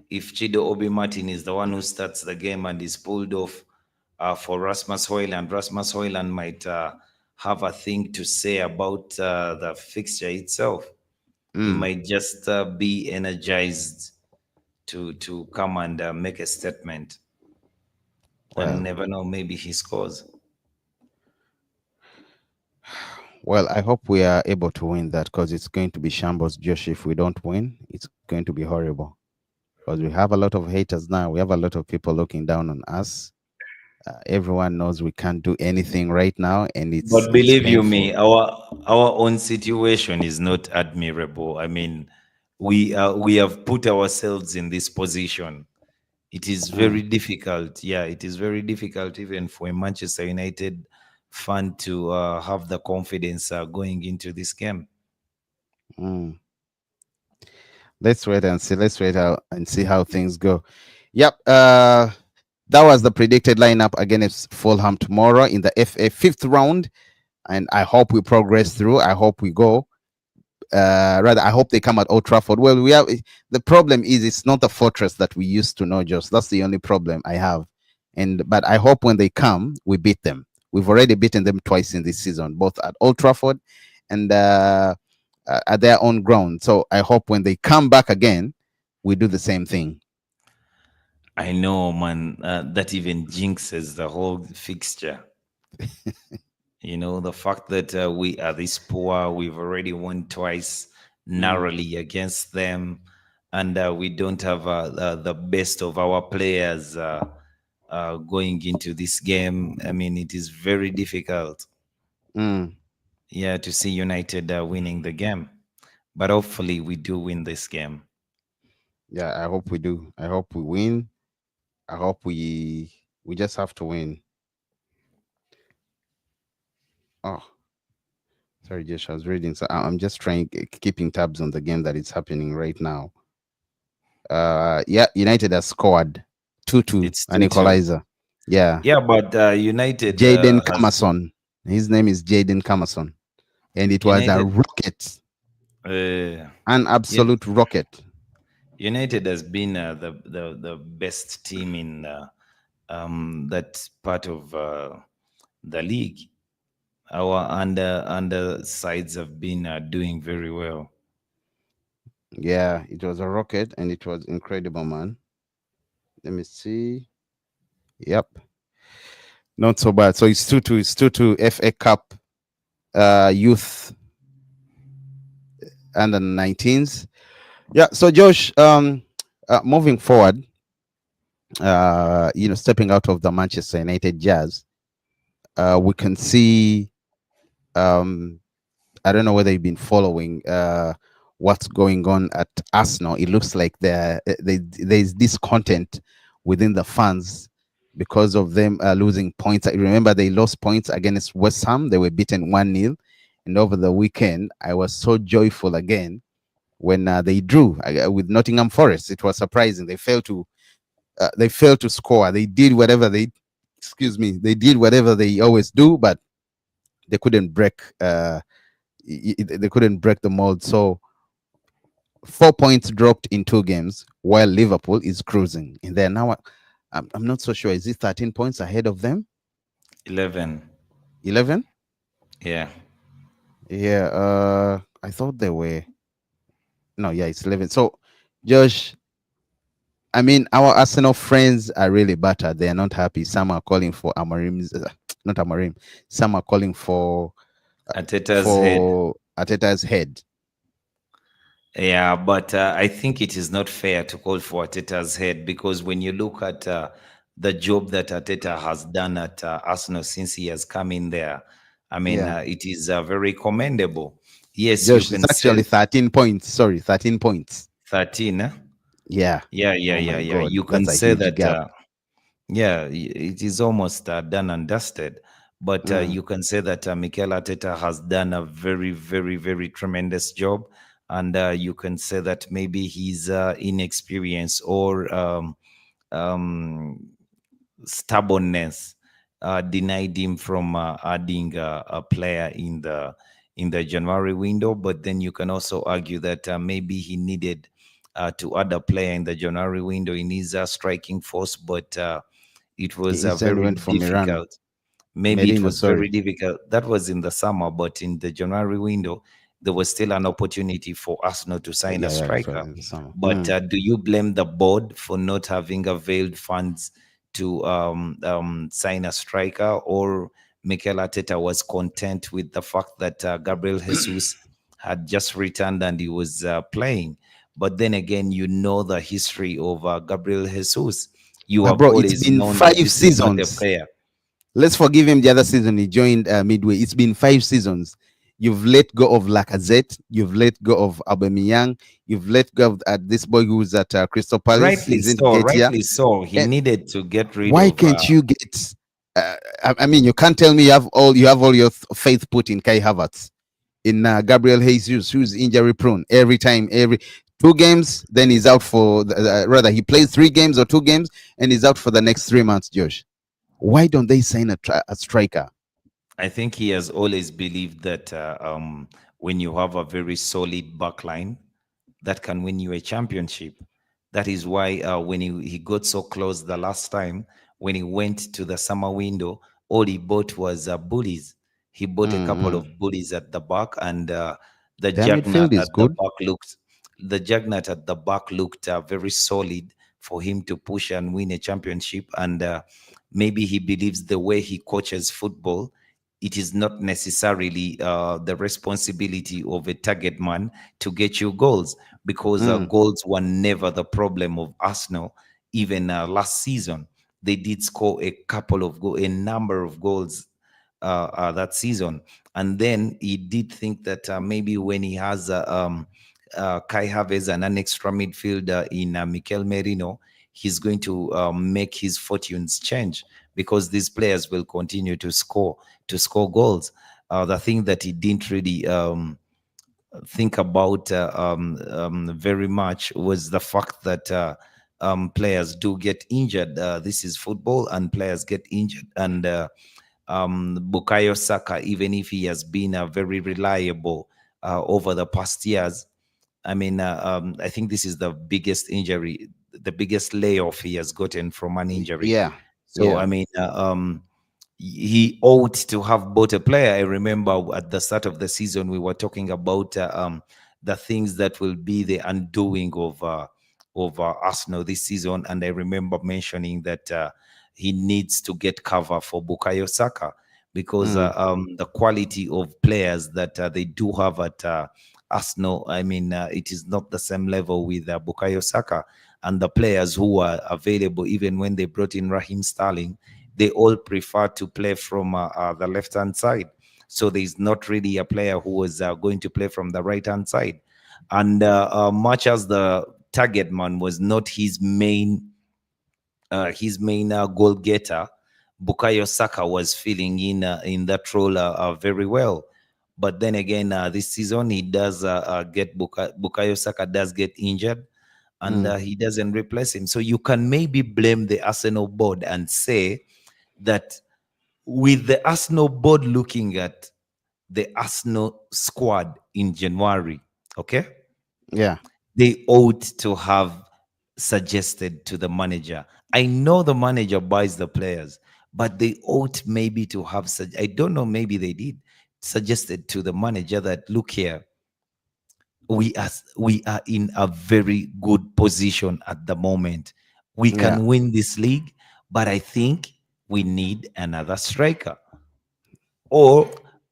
if Chido Obi Martin is the one who starts the game and is pulled off for Rasmus Hoyland might have a thing to say about the fixture itself. He Mm, might just be energized to come and make a statement, and well, never know, maybe he scores. well, I hope we are able to win that, because it's going to be shambles, Josh. If we don't win, it's going to be horrible, because we have a lot of haters now. We have a lot of people looking down on us. Everyone knows we can't do anything right now, and it's But it's believe you me, painful. our own situation is not admirable. I mean, we have put ourselves in this position. It is very Mm, difficult. Yeah, it is very difficult even for a Manchester United fan to have the confidence going into this game. mm. Let's wait and see. Let's wait out and see how things go. Yep. That was the predicted lineup against Fulham tomorrow in the FA fifth round, and I hope we progress through. I hope we go. Rather, I hope they come at Old Trafford. Well, we have the problem is it's not the fortress that we used to know. Just that's the only problem I have. And but I hope when they come, we beat them. We've already beaten them twice in this season, both at Old Trafford and at their own ground. So I hope when they come back again, we do the same thing. I know, man. That even jinxes the whole fixture. The fact that we are this poor, we've already won twice Mm, narrowly against them, and we don't have the best of our players going into this game. I mean, it is very difficult, mm. yeah, to see United winning the game. But hopefully, we do win this game. Yeah, I hope we do. I hope we win. I hope we just have to win. Oh, sorry, Josh, I was reading. So I'm just trying keeping tabs on the game that is happening right now. Yeah, United has scored 2-2, It's an 2-2. equalizer. Yeah, Yeah, but United Jaden has Camerson. His name is Jaden Camerson, and it was a United. rocket, Uh, an Un- absolute rocket. United has been the best team in that part of the league. Our under sides have been doing very well. Yeah, it was a rocket, and it was incredible, man. Let me see. Yep, not so bad. So it's 2-2. It's 2-2 FA Cup youth under 19s. Yeah. So Josh, moving forward, stepping out of the Manchester United Jazz, we can see. Um, I don't know whether you've been following what's going on at Arsenal. It looks like there's discontent within the fans because of them losing points. I remember they lost points against West Ham. They were beaten 1-0. And over the weekend, I was so joyful again when they drew with Nottingham Forest. It was surprising. They failed to score. They did whatever they, excuse me, they did whatever they always do, but they couldn't break. They couldn't break the mold. So 4 points dropped in 2 games, while Liverpool is cruising. And they're now, I'm not so sure. Is it 13 points ahead of them? 11. 11? Yeah. Yeah. I thought they were. No, yeah, it's 11. So, Josh, I mean, our Arsenal friends are really battered. They are not happy. Some are calling for Amarim's, not Amarim. Some are calling Ateta's head. for Ateta's head. Yeah, but I think it is not fair to call for Ateta's head, because when you look at the job that Ateta has done at Arsenal since he has come in there, I mean, Yeah, it is very commendable. Yes, you Josh, it's can say actually 13 points. Sorry, 13 points. 13. Yeah. Yeah, yeah, Oh yeah, my yeah. God, You can that's a say huge that. gap. Yeah, it is almost done and dusted. But Mm. you can say that Mikel Arteta has done a very, very, very tremendous job. And you can say that maybe his inexperience or um, stubbornness denied him from adding a player in the January window. But then you can also argue that maybe he needed to add a player in the January window in his striking force, but it He was instead very went for Mirano. difficult. Maybe it Merino, was very sorry. difficult. That was in the summer, but in the January window, there was still an opportunity for Arsenal to sign a Yeah, yeah, it was striker. in the summer. But do you blame the board for not having availed funds to sign a striker, or Mikel Arteta was content with the fact that Gabriel Jesus had just returned and he was playing? But then again, you know the history of Gabriel Jesus. You have Bro, it's always been known that five this is not a seasons. player. Let's forgive him the other season. He joined midway. It's been 5 seasons. You've let go of Lacazette. You've let go of Aubameyang. You've let go of this boy who's at Crystal Palace. Rightly He's in so, Ketia. rightly so. He And needed to get rid why of. can't you get? I mean, you can't tell me you have all your faith put in Kai Havertz, in Gabriel Jesus, who's injury prone every time, every 2 games, then he's out for rather he plays 3 games or 2 games, and he's out for the next 3 months. Josh, why don't they sign a striker? I think he has always believed that when you have a very solid backline, that can win you a championship. That is why when he got so close the last time, when he went to the summer window, all he bought was bullies. He bought a couple Mm-hmm. of bullies at the back, and The Their Juggernaut midfield is at the good. back looked the Juggernaut at the back looked very solid for him to push and win a championship. And maybe he believes the way he coaches football, it is not necessarily the responsibility of a target man to get you goals, because Mm, goals were never the problem of Arsenal. Even last season, they did score a number of goals that season. And then he did think that maybe when he has Kai Havertz and an extra midfielder in Mikel Merino, he's going to make his fortunes change, because these players will continue to score goals. The thing that he didn't really think about very much was the fact that players do get injured. This is football, and players get injured. And Bukayo Saka, even if he has been very reliable over the past years, I mean, I think this is the biggest injury, the biggest layoff he has gotten from an injury. yeah, So, yeah. I mean, he ought to have bought a player. I remember at the start of the season, we were talking about the things that will be the undoing of Arsenal this season. And I remember mentioning that he needs to get cover for Bukayo Saka, because Mm, the quality of players that they do have at Arsenal, I mean, it is not the same level with Bukayo Saka. And the players who are available, even when they brought in Raheem Sterling, they all prefer to play from the left hand side. So there's not really a player who is going to play from the right hand side. And much as the target man was not his main goal getter, Bukayo Saka was filling in that role very well. But then again, this season he does get Bukayo Saka does get injured, and mm, he doesn't replace him. So you can maybe blame the Arsenal board and say that, with the Arsenal board looking at the Arsenal squad in January, okay, yeah, they ought to have suggested to the manager. I know the manager buys the players, but they ought maybe to have, I don't know, maybe they did, suggested to the manager that, look here, we are in a very good position at the moment. We yeah, can win this league, but I think we need another striker, or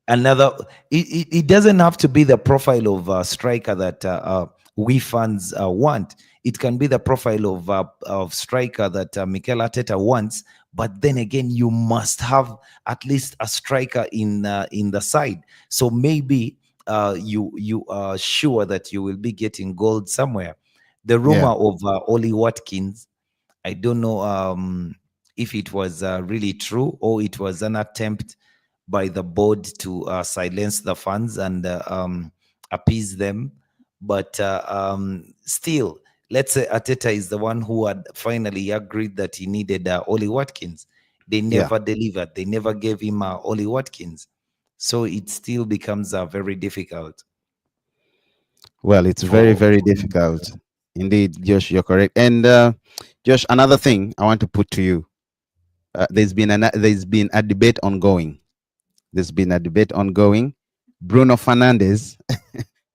another. It doesn't have to be the profile of a striker that we fans want. It can be the profile of striker that Mikel Arteta wants. But then again, you must have at least a striker in the side. So maybe you are sure that you will be getting gold somewhere. The yeah, rumor of Oli Watkins, I don't know if it was really true, or it was an attempt by the board to silence the fans and appease them. But still, let's say Ateta is the one who had finally agreed that he needed Oli Watkins. They yeah. never delivered. They never gave him Oli Watkins. So it still becomes very difficult Well, it's very, very for him. difficult. Indeed, Josh, you're correct. And Josh, another thing I want to put to you: there's been a debate ongoing. There's been a debate ongoing. Bruno Fernandes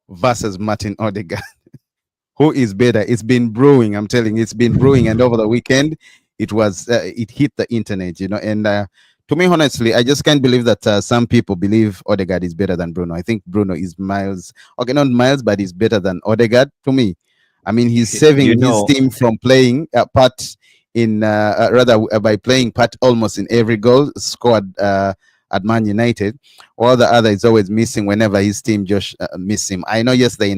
versus Martin Odegaard. Who is better? It's been brewing. I'm telling you, it's been brewing. And over the weekend, it hit the internet, And to me, honestly, I just can't believe that some people believe Odegaard is better than Bruno. I think Bruno is miles, okay, not miles, but he's better than Odegaard to me. I mean, he's You saving his know, team from playing a part in rather by playing part almost in every goal scored at Man United, while the other is always missing whenever his team just miss him. I know, yes, they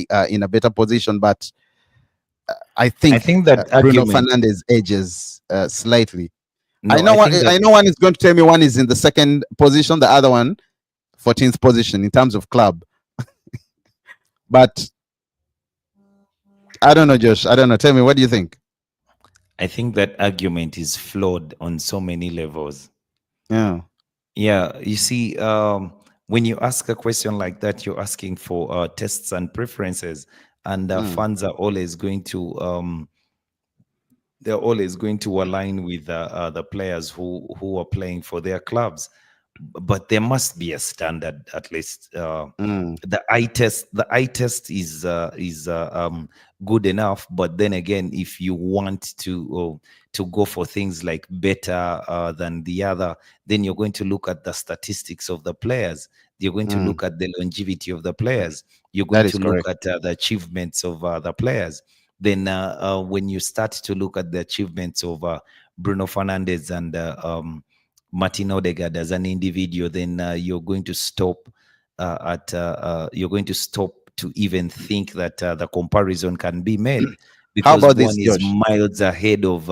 are in a better position, but I I think think that Bruno argument. Fernandes edges slightly. I No, know I what think that I know. One is going to tell me one is in the second position, the other one 14th position in terms of club. But I don't know, Josh. I don't know. Tell me, what do you think? I think that argument is flawed on so many levels. Yeah. Yeah, you see, when you ask a question like that, you're asking for tests and preferences, and Mm, fans are always going to they're always going to align with the players who are playing for their clubs. but there must be a standard at least. Mm, The eye test is good enough, but then again, if you want to go for things like better than the other, then you're going to look at the statistics of the players. You're going to mm, look at the longevity of the players. You're that going is to look correct. at the achievements of the players. Then when you start to look at the achievements of Bruno Fernandes and Martin Odegaard as an individual, then you're going to stop to even think that the comparison can be made, How because about one this, is Josh? miles ahead of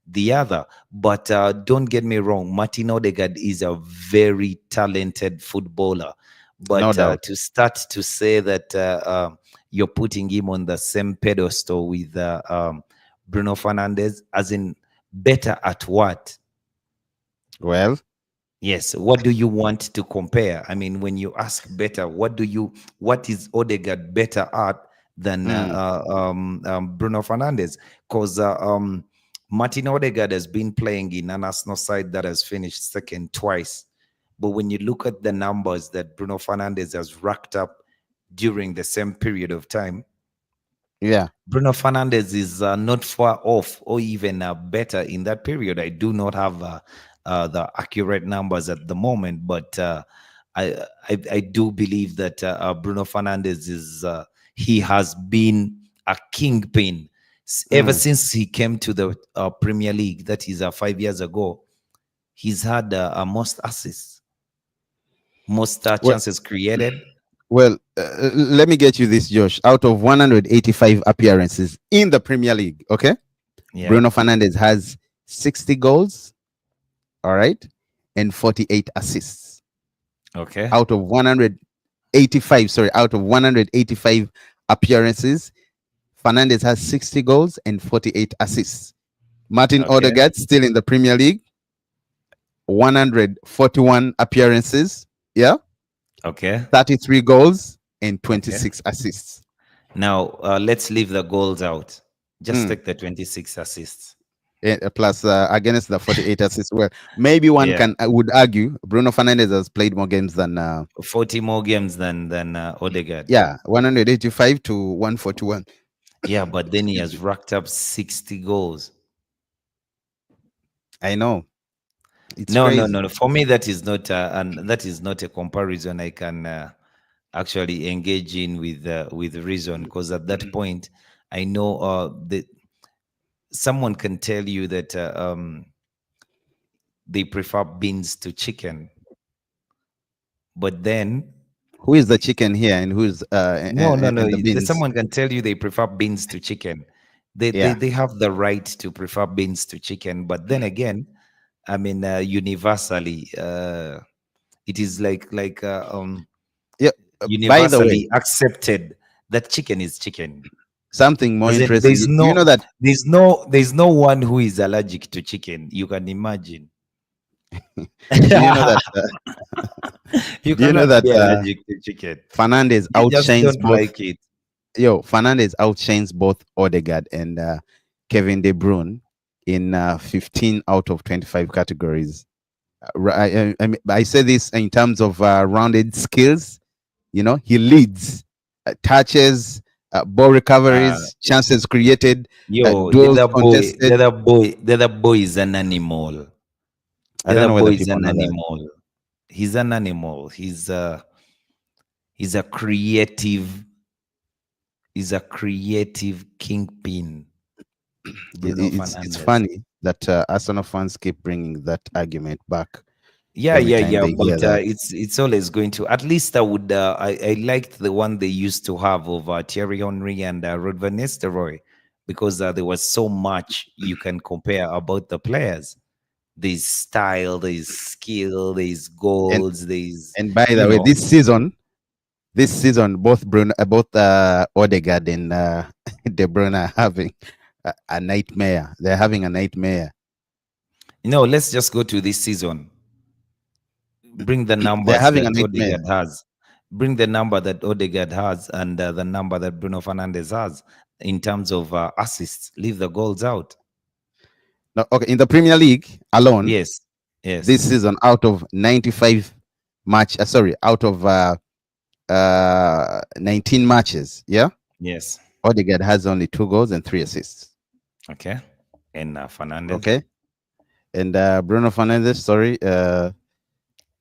the other. But don't get me wrong, Martin Odegaard is a very talented footballer. No But doubt. to start to say that you're putting him on the same pedestal with Bruno Fernandes, as in better at what? Well, Yes. What do you want to compare? I mean, when you ask better, what is Odegaard better at than mm, Bruno Fernandes? Because Martin Odegaard has been playing in an Arsenal side that has finished second twice. But when you look at the numbers that Bruno Fernandes has racked up during the same period of time, yeah. Bruno Fernandes is not far off or even better in that period. I do not have the accurate numbers at the moment, but I do believe that Bruno Fernandes he has been a kingpin ever Mm, since he came to the Premier League. That is 5 years ago. He's had most assists, most well, chances created. well, let me get you this, Josh. Out of 185 appearances in the Premier League, okay, Yeah. Bruno Fernandes has 60 goals, all right, and 48 assists. Okay. Out of 185, sorry, out of 185 appearances, Fernandes has 60 goals and 48 assists. Martin Okay. Odegaard, still in the Premier League, 141 appearances, yeah, Okay. 33 goals and Okay. 26 assists. Now, let's leave the goals out. Just Mm. take the 26 assists. Plus against the 48 assists. Well, maybe one Yeah, can would argue Bruno Fernandes has played more games than 40 more games than Odegaard. yeah, 185 to 141. Yeah, but then he Excuse has me. racked up 60 goals. I know. It's No, no, crazy. no, no. For me, that is not and that is not a comparison I can actually engage in with reason, because at that point, I know that someone can tell you that they prefer beans to chicken, but then Who is the chicken here and who's no, no, no. and the beans? Someone can tell you they prefer beans to chicken. They, they Yeah. they have the right to prefer beans to chicken, but then again, I mean, universally, it is Yeah. By the way, universally accepted that chicken is chicken. something more As in, interesting. Do you know that there's no one who is allergic to chicken. You can imagine. do you know that You do you know cannot that be allergic to chicken. Fernandez You just outshines don't both like it. Fernandez outshines both Odegaard and Kevin De Bruyne in 15 out of 25 categories. I say this in terms of rounded skills. You know, he leads touches, ball Uh, recoveries, chances created, The duels other boy, contested. the other boy is an animal. I The don't other know boy whether is people an know that. animal. He's an animal. He's a creative. He's a creative kingpin. Bruno It's Fernandez. funny that Arsenal fans keep bringing that argument back Yeah, every yeah, time yeah. they hear But that. it's always going to. At least I would. I liked the one they used to have of Thierry Henry and Rod Van Nistelrooy, because there was so much you can compare about the players. There's style, there's skill, there's And goals, there's and by you the way, know. this season, both Odegaard and De Bruyne are having a nightmare. They're having a nightmare. Let's just go to this season. Bring the They're numbers having a that nightmare. Odegaard has. Bring the number that Odegaard has and the number that Bruno Fernandes has in terms of assists. Leave the goals out. No, okay, in the Premier League alone, Yes. Yes. this season out of 95 match. Sorry, out of 19 matches. Yeah, Yes. Odegaard has only 2 goals and 3 assists. Okay. And Fernandez. Okay, and Bruno Fernandes. Sorry, let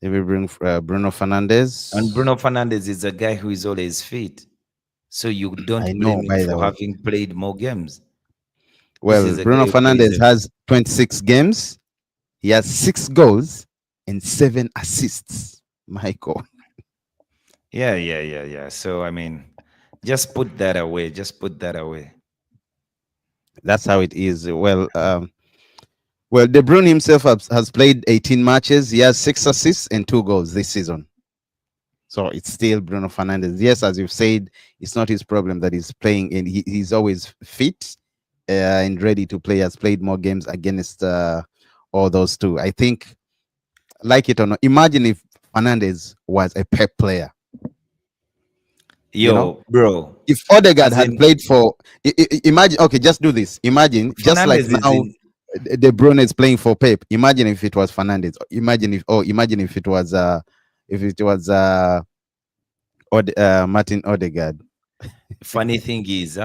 me bring Bruno And Bruno Fernandes. Fernandez is a guy who is always fit. So you I don't know, blame him by the for way. having played more games. This Well, is a guy Bruno who plays Fernandes every. has 26 games. He has 6 goals and 7 assists. Michael, Yeah, yeah, yeah, yeah. So I mean, just put that away. Just put that away. that's how it is. Well, De Bruyne himself has played 18 matches. He has 6 assists and 2 goals this season. So it's still Bruno Fernandes. Yes, as you've said, it's not his problem that he's playing, and he's always fit and ready to play. Has played more games against all those two. I think, like it or not, imagine if Fernandes was a Pep player. You know, Yo, bro. if Odegaard As had in played for, imagine. Okay, just do this. Imagine, just like Fernandez is now, in De Bruyne is playing for Pep. Imagine if it was Fernandes. Imagine if it was Martin Odegaard. funny thing is,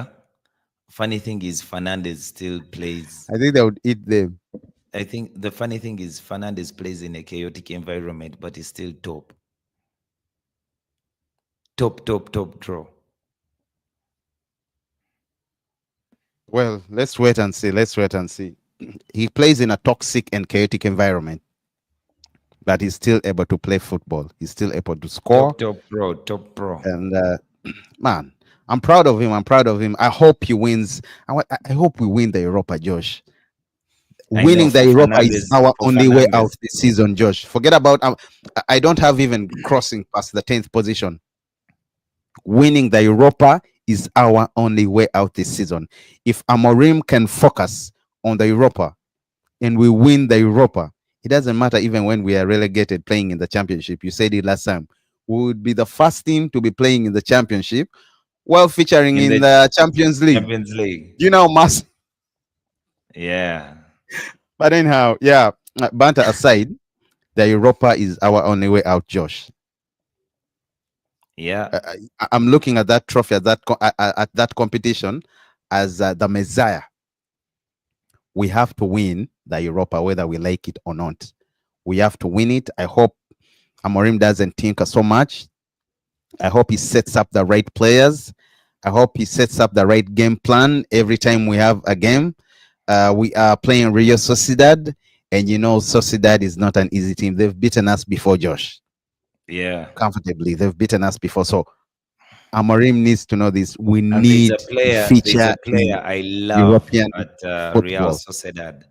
funny thing is Fernandez still plays. I think they would eat them. I think the funny thing is Fernandez plays in a chaotic environment, but he's still top. Top, top, top draw. Well, let's wait and see. Let's wait and see. He plays in a toxic and chaotic environment, but he's still able to play football. He's still able to Top, score. top pro, top pro. And man, I'm proud of him. I'm proud of him. I hope he wins. I hope we win the Europa, Josh. I know Winning the Europa is our For only way out Fernandez, this season, Josh. Forget about. I don't have even crossing past the 10th position. Winning the Europa is our only way out this season. If Amorim can focus on the Europa and we win the Europa, it doesn't matter even when we are relegated playing in the championship. You said it last time. We would be the first team to be playing in the championship while featuring in in the the Champions League. Champions League. You know, mass. Yeah. But anyhow, yeah, banter aside, the Europa is our only way out, Josh. Yeah. I'm looking at that trophy, at that competition as the Messiah. We have to win the Europa, whether we like it or not. We have to win it. I hope Amorim doesn't tinker so much. I hope he sets up the right players. I hope he sets up the right game plan every time we have a game. We are playing Real Sociedad, and you know Sociedad is not an easy team. They've beaten us before, Josh, Yeah. comfortably. They've beaten us before, so Amorim needs to know this. We And need to there's feature a player in I love European at Real football. Sociedad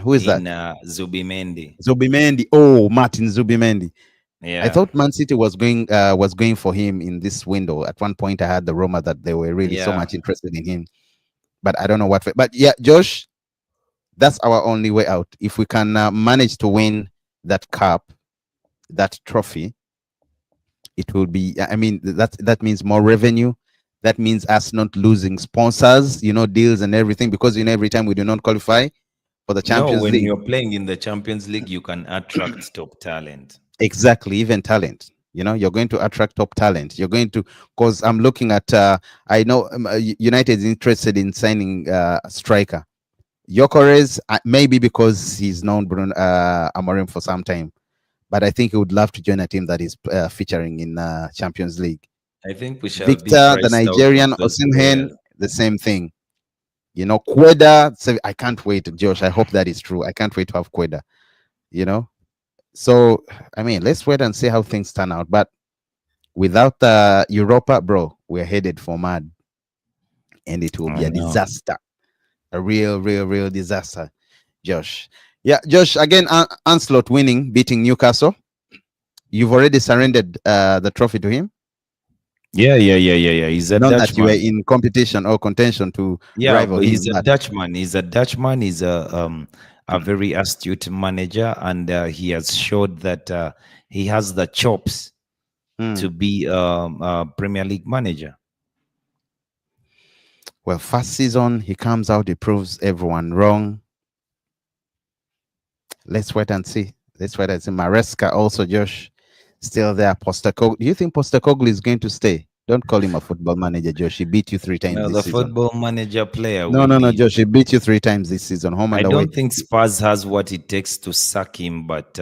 Who is that? in Zubimendi. Zubimendi. Oh, Martin Zubimendi. I Yeah. thought Man City was going for him in this window. At one point, I had the rumor that they were really so Yeah. much interested in him, but I don't know what. But yeah, Josh, that's our only way out. If we can manage to win that cup, that trophy, it will be. I mean, that means more revenue. That means us not losing sponsors, deals and everything. Because every time we do not qualify for the No, Champions when League, you're playing in the Champions League, you can attract top talent. exactly, even talent. You're going to attract top talent. You're going to, because I'm looking at. I know United is interested in signing a striker. Gyökeres, maybe because he's known Bruno Amorim for some time, but I think he would love to join a team that is featuring in Champions League. I think we shall be Victor, the priced out of Nigerian, those Osimhen, players. the same thing. Kweda. So I can't wait, Josh. I hope that is true. I can't wait to have Kweda. You know. So I mean, let's wait and see how things turn out. But without Europa, bro, we're headed for mad, and it will I be a know. disaster. A real, real, real disaster. Josh. Yeah, Josh, again, Anslot winning, beating Newcastle. You've already surrendered the trophy to him. Yeah, yeah, yeah, yeah, yeah. He's a Not that you were Dutchman. in competition or contention to Yeah, rival but he's him, a but Dutchman. He's a Dutchman. He's a very astute manager, and he has showed that he has the chops hmm. to be a Premier League manager. Well, first season, he comes out, he proves everyone wrong. Let's wait and see. That's why that's in Maresca also, Josh. Still there. Postacoglu. Do you think Postacoglu is going to stay? Don't call him a football manager, Josh. He beat you 3 times No, this the season. football manager player No, we no, no, need. Josh. He beat you 3 times this season, home I and away. don't think Spurs has what it takes to sack him, but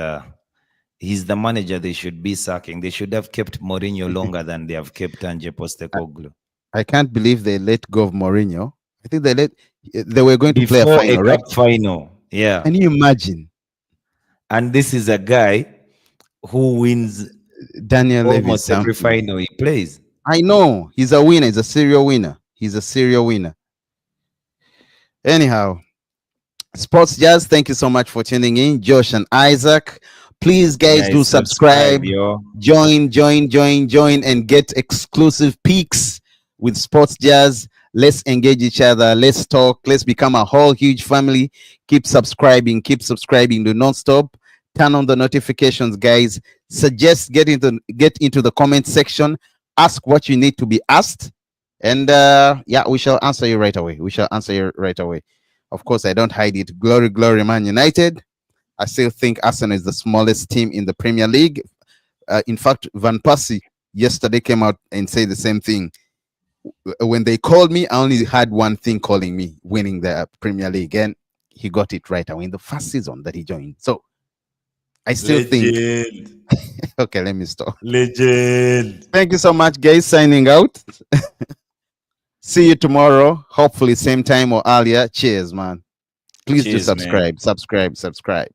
he's the manager they should be sacking. They should have kept Mourinho longer than they have kept Ange I, Postecoglou. I can't believe they let go of Mourinho. I think they were going to play a Before a final, right? cup final. Yeah. Can you imagine And this is a guy who wins Daniel Levy's almost every something? final he plays. I know he's a winner. He's a serial winner. He's a serial winner. Anyhow, Sports Jazz, thank you so much for tuning in. Josh and Isaac. Please, guys, do Guys, subscribe, subscribe. yo. Join, and get exclusive peaks with Sports Jazz. Let's engage each other. Let's talk. Let's become a whole huge family. Keep subscribing. Keep subscribing. Do not stop. Turn on the notifications, guys. Suggest get into the comment section. Ask what you need to be asked, and yeah, we shall answer you right away. We shall answer you right away. Of course, I don't hide it. Glory, glory, Man United. I still think Arsenal is the smallest team in the Premier League. In fact, Van Persie yesterday came out and said the same thing. When they called me, I only had one thing calling me: winning the Premier League, and he got it right away in the first season that he joined. So I still think. Legend. Okay, let me stop. Legend. Thank you so much, guys. Signing out. See you tomorrow. Hopefully, same time or earlier. Cheers, man. Please do Cheers, man. subscribe.